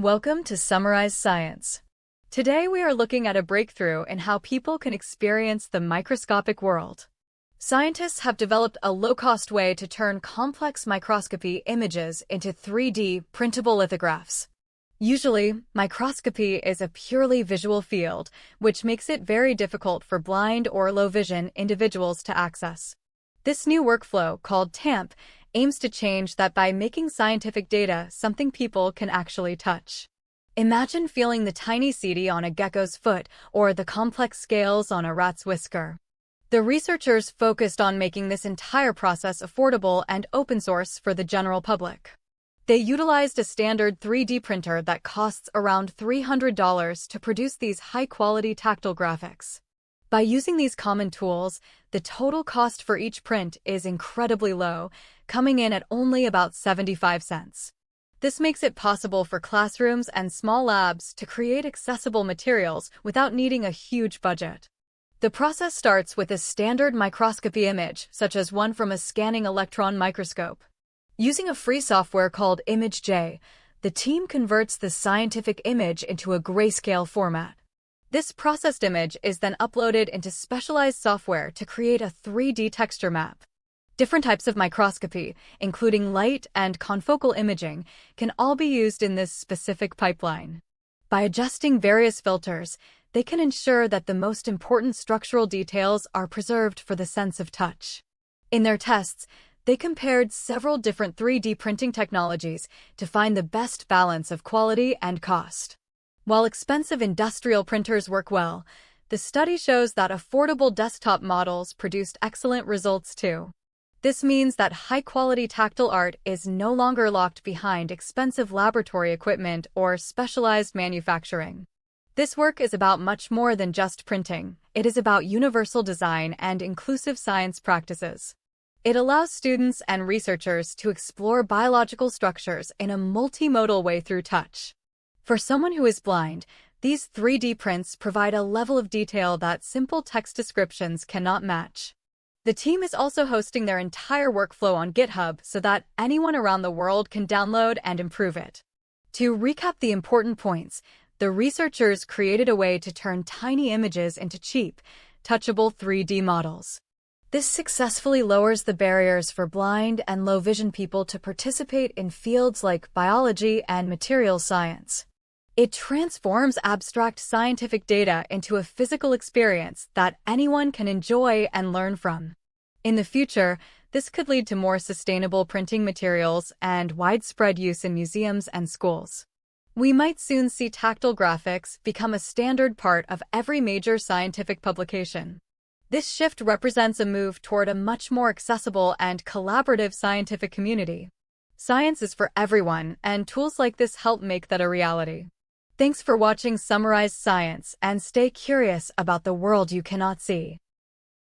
Welcome to Summarize Science. Today we are looking at a breakthrough in how people can experience the microscopic world. Scientists have developed a low-cost way to turn complex microscopy images into 3D printable lithographs. Usually, microscopy is a purely visual field, which makes it very difficult for blind or low-vision individuals to access. This new workflow, called TAMP, aims to change that by making scientific data something people can actually touch. Imagine feeling the tiny CD on a gecko's foot or the complex scales on a rat's whisker. The researchers focused on making this entire process affordable and open source for the general public. They utilized a standard 3D printer that costs around $300 to produce these high-quality tactile graphics. By using these common tools, the total cost for each print is incredibly low, coming in at only about 75 cents. This makes it possible for classrooms and small labs to create accessible materials without needing a huge budget. The process starts with a standard microscopy image, such as one from a scanning electron microscope. Using a free software called ImageJ, the team converts the scientific image into a grayscale format. This processed image is then uploaded into specialized software to create a 3D texture map. Different types of microscopy, including light and confocal imaging, can all be used in this specific pipeline. By adjusting various filters, they can ensure that the most important structural details are preserved for the sense of touch. In their tests, they compared several different 3D printing technologies to find the best balance of quality and cost. While expensive industrial printers work well, the study shows that affordable desktop models produced excellent results too. This means that high-quality tactile art is no longer locked behind expensive laboratory equipment or specialized manufacturing. This work is about much more than just printing. It is about universal design and inclusive science practices. It allows students and researchers to explore biological structures in a multimodal way through touch. For someone who is blind, these 3D prints provide a level of detail that simple text descriptions cannot match. The team is also hosting their entire workflow on GitHub so that anyone around the world can download and improve it. To recap the important points, the researchers created a way to turn tiny images into cheap, touchable 3D models. This successfully lowers the barriers for blind and low-vision people to participate in fields like biology and materials science. It transforms abstract scientific data into a physical experience that anyone can enjoy and learn from. In the future, this could lead to more sustainable printing materials and widespread use in museums and schools. We might soon see tactile graphics become a standard part of every major scientific publication. This shift represents a move toward a much more accessible and collaborative scientific community. Science is for everyone, and tools like this help make that a reality. Thanks for watching Summarize Science, and stay curious about the world you cannot see.